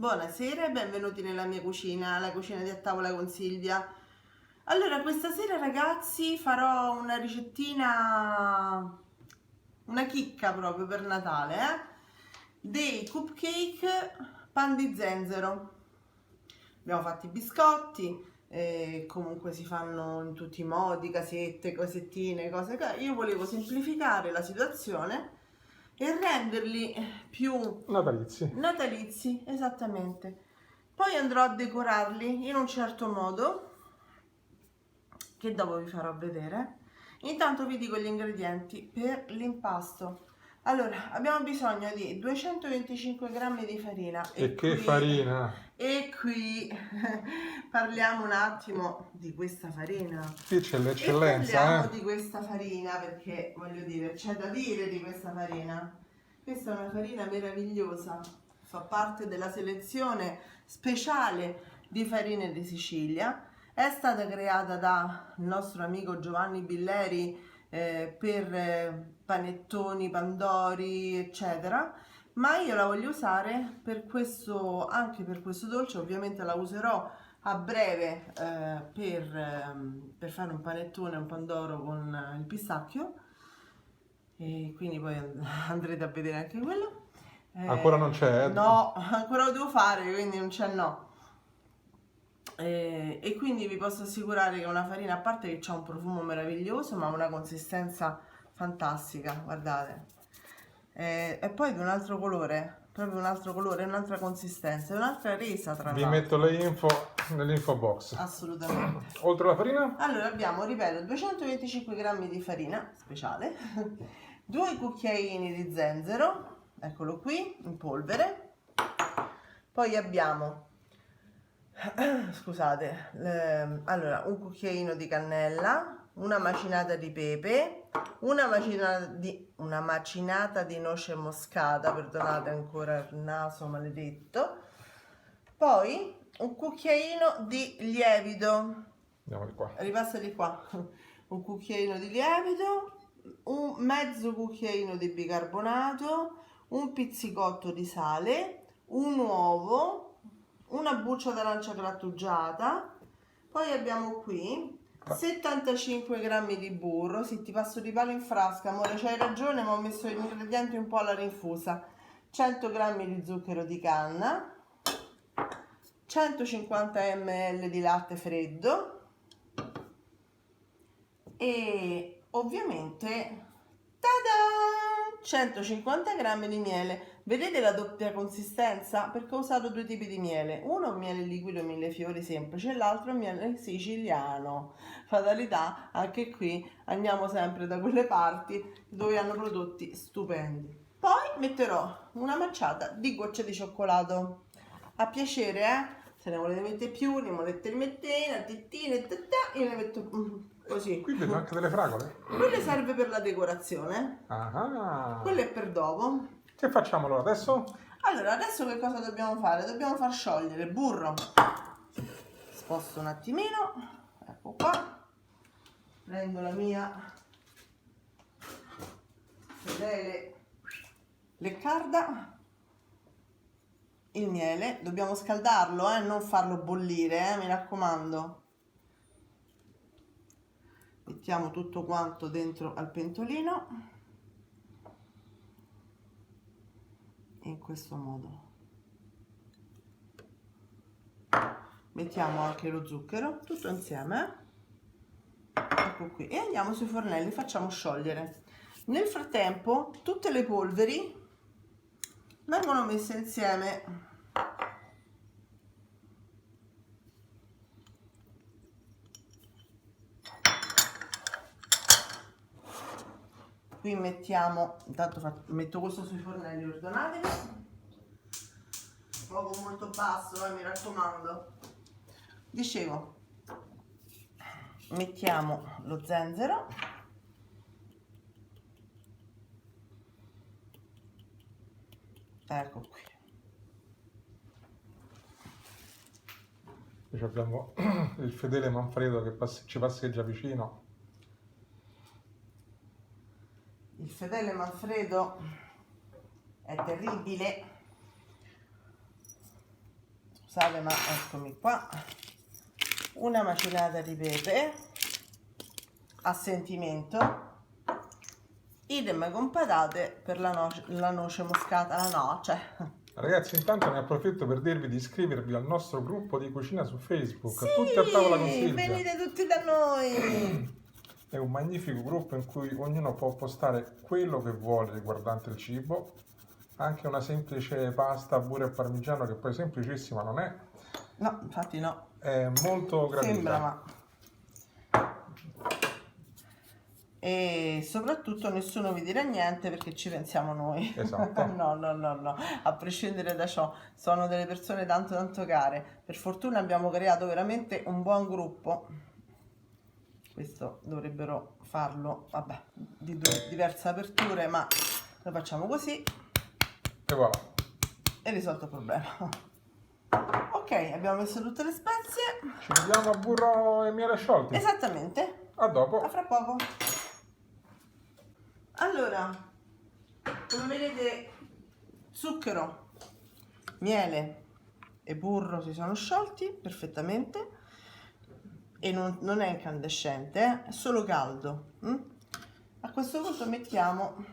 Buonasera e benvenuti nella mia cucina, la cucina di A Tavola con Silvia. Allora, questa sera ragazzi farò una ricettina, una chicca proprio per Natale, dei cupcake pan di zenzero. Abbiamo fatto i biscotti, comunque si fanno in tutti i modi, casette, cosettine, cose. Io volevo semplificare la situazione e renderli più natalizi, esattamente. Poi andrò a decorarli in un certo modo che dopo vi farò vedere. Intanto vi dico gli ingredienti per l'impasto. Allora, abbiamo bisogno di 225 grammi di farina. E che farina? E qui parliamo un attimo di questa farina. Qui c'è l'eccellenza, parliamo di questa farina perché, voglio dire, c'è da dire di questa farina. Questa è una farina meravigliosa, fa parte della selezione speciale di farine di Sicilia. È stata creata dal nostro amico Giovanni Billeri per panettoni, pandori, eccetera, ma io la voglio usare per questo, anche per questo dolce. Ovviamente la userò a breve per fare un panettone, un pandoro con il pistacchio, e quindi poi andrete a vedere anche quello. Ancora non c'è? No, ancora lo devo fare, quindi non c'è no. E quindi vi posso assicurare che è una farina, a parte che ha un profumo meraviglioso, ma una consistenza fantastica, guardate. E poi di un altro colore, proprio un altro colore, un'altra consistenza, un'altra resa tra l'altro. Vi metto le info nell'info box. Assolutamente. Oltre alla farina? Allora abbiamo, ripeto, 225 grammi di farina speciale, 2 cucchiaini di zenzero, eccolo qui, in polvere. Poi abbiamo, scusate, allora un cucchiaino di cannella, una macinata di pepe, una macinata di noce moscata, perdonate ancora il naso maledetto, poi un cucchiaino di lievito. Andiamo di qua. Ripassa di qua. Un cucchiaino di lievito, un mezzo cucchiaino di bicarbonato, un pizzicotto di sale, un uovo, una buccia d'arancia grattugiata. Poi abbiamo qui 75 grammi di burro. Sì, ti passo di palo in frasca, amore, c'hai ragione, ma ho messo gli ingredienti un po' alla rinfusa. 100 grammi di zucchero di canna, 150 ml di latte freddo e ovviamente, tada! 150 grammi di miele. Vedete la doppia consistenza? Perché ho usato due tipi di miele. Uno è miele liquido millefiori semplice e l'altro è miele siciliano. Fatalità, anche qui andiamo sempre da quelle parti dove hanno prodotti stupendi. Poi metterò una manciata di gocce di cioccolato. A piacere, se ne volete mettere più, ne volete mettere una tettina, io ne metto così. Qui vedo anche delle fragole. Quelle serve per la decorazione. Ah. Quello è per dopo. Che facciamo allora adesso? Allora, adesso che cosa dobbiamo fare? Dobbiamo far sciogliere il burro. Sposto un attimino. Ecco qua. Prendo la mia fedele leccarda. Il miele. Dobbiamo scaldarlo, non farlo bollire, mi raccomando. Mettiamo tutto quanto dentro al pentolino. In questo modo mettiamo anche lo zucchero tutto insieme, ecco qui, e andiamo sui fornelli, facciamo sciogliere. Nel frattempo tutte le polveri vengono messe insieme. Qui mettiamo, intanto metto questo sui fornelli, perdonatemi, fuoco molto basso, mi raccomando. Dicevo, mettiamo lo zenzero, ecco qui. Qui abbiamo il fedele Manfredo che ci passeggia vicino. Il fedele Manfredo è terribile. scusate, ma eccomi qua, una macinata di pepe a sentimento, idem con patate per la noce moscata, la noce. Ragazzi, intanto ne approfitto per dirvi di iscrivervi al nostro gruppo di cucina su Facebook, Sì, tutti a tavola con Silvia. venite tutti da noi. È un magnifico gruppo in cui ognuno può postare quello che vuole riguardante il cibo, anche una semplice pasta, burro e parmigiano, che poi semplicissima non è. No, infatti no. È molto gradita. Sembra, ma... E soprattutto nessuno vi dirà niente perché ci pensiamo noi. Esatto. No, a prescindere da ciò, sono delle persone tanto care. Per fortuna abbiamo creato veramente un buon gruppo. Questo dovrebbero farlo, vabbè, di diverse aperture, ma lo facciamo così E voilà. e risolto il problema. Ok, abbiamo messo tutte le spezie. Ci vediamo a burro e miele sciolti. Esattamente. A dopo. A fra poco. Allora, come vedete, zucchero, miele e burro si sono sciolti perfettamente e non è incandescente, è solo caldo. A questo punto mettiamo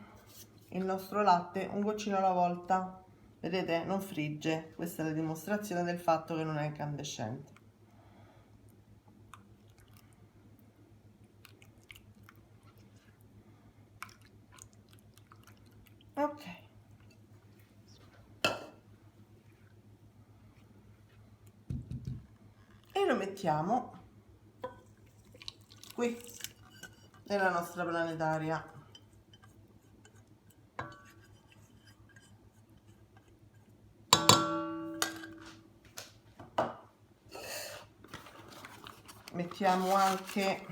il nostro latte un goccino alla volta. Vedete? Non frigge. Questa è la dimostrazione del fatto che non è incandescente. Ok. E lo mettiamo qui nella nostra planetaria. Mettiamo anche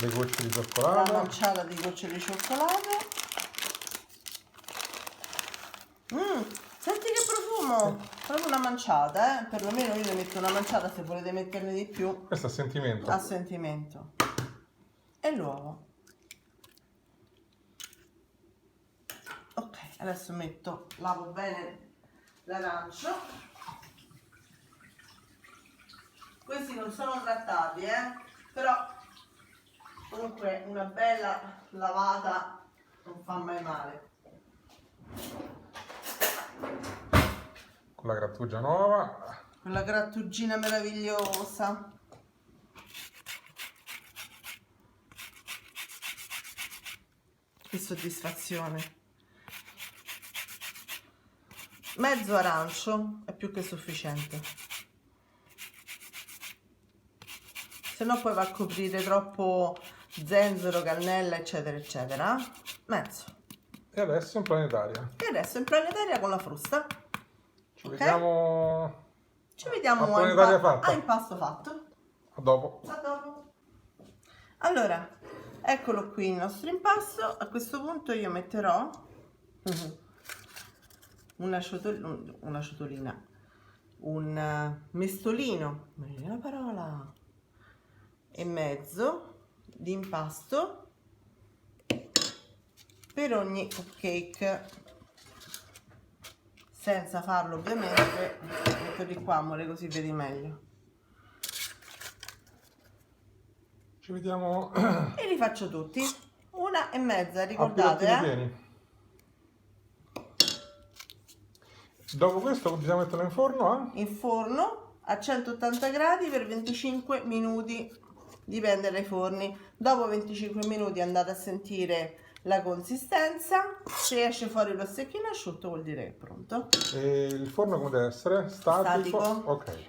Le gocce di la cioccolato. manciata di gocce di cioccolato. Senti che profumo! Proprio una manciata, perlomeno io ne metto una manciata, se volete metterne di più Questo è a sentimento. a sentimento. E l'uovo. Ok, adesso lavo bene l'arancio. Questi non sono trattati, però comunque una bella lavata non fa mai male. Con la grattugia nuova. Quella grattugina meravigliosa. Che soddisfazione. Mezzo arancio è più che sufficiente. Se no poi va a coprire troppo zenzero, cannella, eccetera, eccetera. Mezzo. E adesso in planetaria. E adesso in planetaria con la frusta. Ci Ok? vediamo Ci vediamo a planetaria fatta. a impasto fatto. A dopo. A dopo. Allora, eccolo qui il nostro impasto. A questo punto io metterò un mestolino, la parola, e mezzo di impasto per ogni cupcake, senza farlo ovviamente. Metto di qua, amore, così vedi meglio. Ci vediamo E li faccio tutti. 1,5, a ricordate, pirottini pieni. Dopo questo bisogna metterlo in forno, in forno a 180 gradi per 25 minuti, dipende dai forni. Dopo 25 minuti andate a sentire la consistenza, se esce fuori lo stecchino asciutto vuol dire che è pronto. E il forno come deve essere? Statico. Statico. Ok.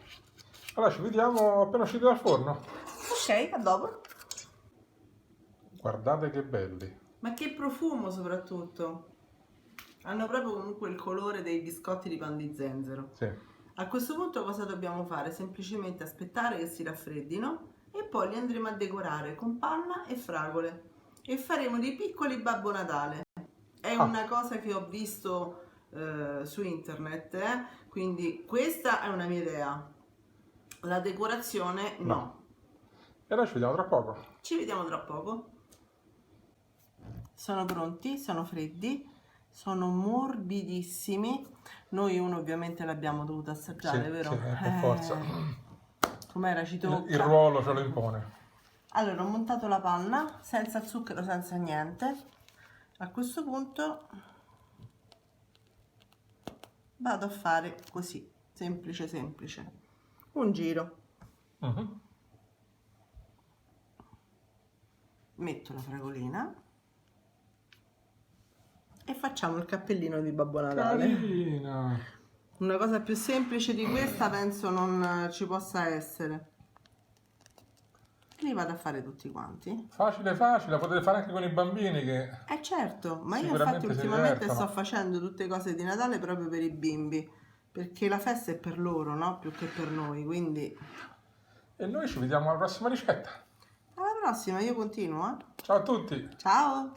Allora ci vediamo appena usciti dal forno. Ok, a dopo. Guardate che belli. Ma che profumo soprattutto! Hanno proprio comunque il colore dei biscotti di pan di zenzero. Sì. A questo punto cosa dobbiamo fare? Semplicemente aspettare che si raffreddino e poi li andremo a decorare con panna e fragole e faremo dei piccoli Babbo Natale. È una cosa che ho visto su internet, quindi questa è una mia idea. La decorazione no. E allora ci vediamo tra poco. Ci vediamo tra poco. Sono pronti, sono freddi sono morbidissimi. Noi uno ovviamente l'abbiamo dovuto assaggiare, Sì, vero? sì, per forza. Com'era, ci tocca. Il ruolo ce lo impone. Allora, ho montato la panna senza zucchero, senza niente. A questo punto vado a fare così, semplice semplice, un giro. Mhm. Metto la fragolina e facciamo il cappellino di Babbo Natale. Carina. Una cosa più semplice di questa penso non ci possa essere. Li vado a fare tutti quanti. Facile, facile, la potete fare anche con i bambini che Certo, ma io sicuramente infatti si ultimamente divertono. sto facendo tutte cose di Natale proprio per i bimbi, perché la festa è per loro, no? Più che per noi, quindi E noi ci vediamo alla prossima ricetta. alla prossima, io continuo, eh? Ciao a tutti! Ciao!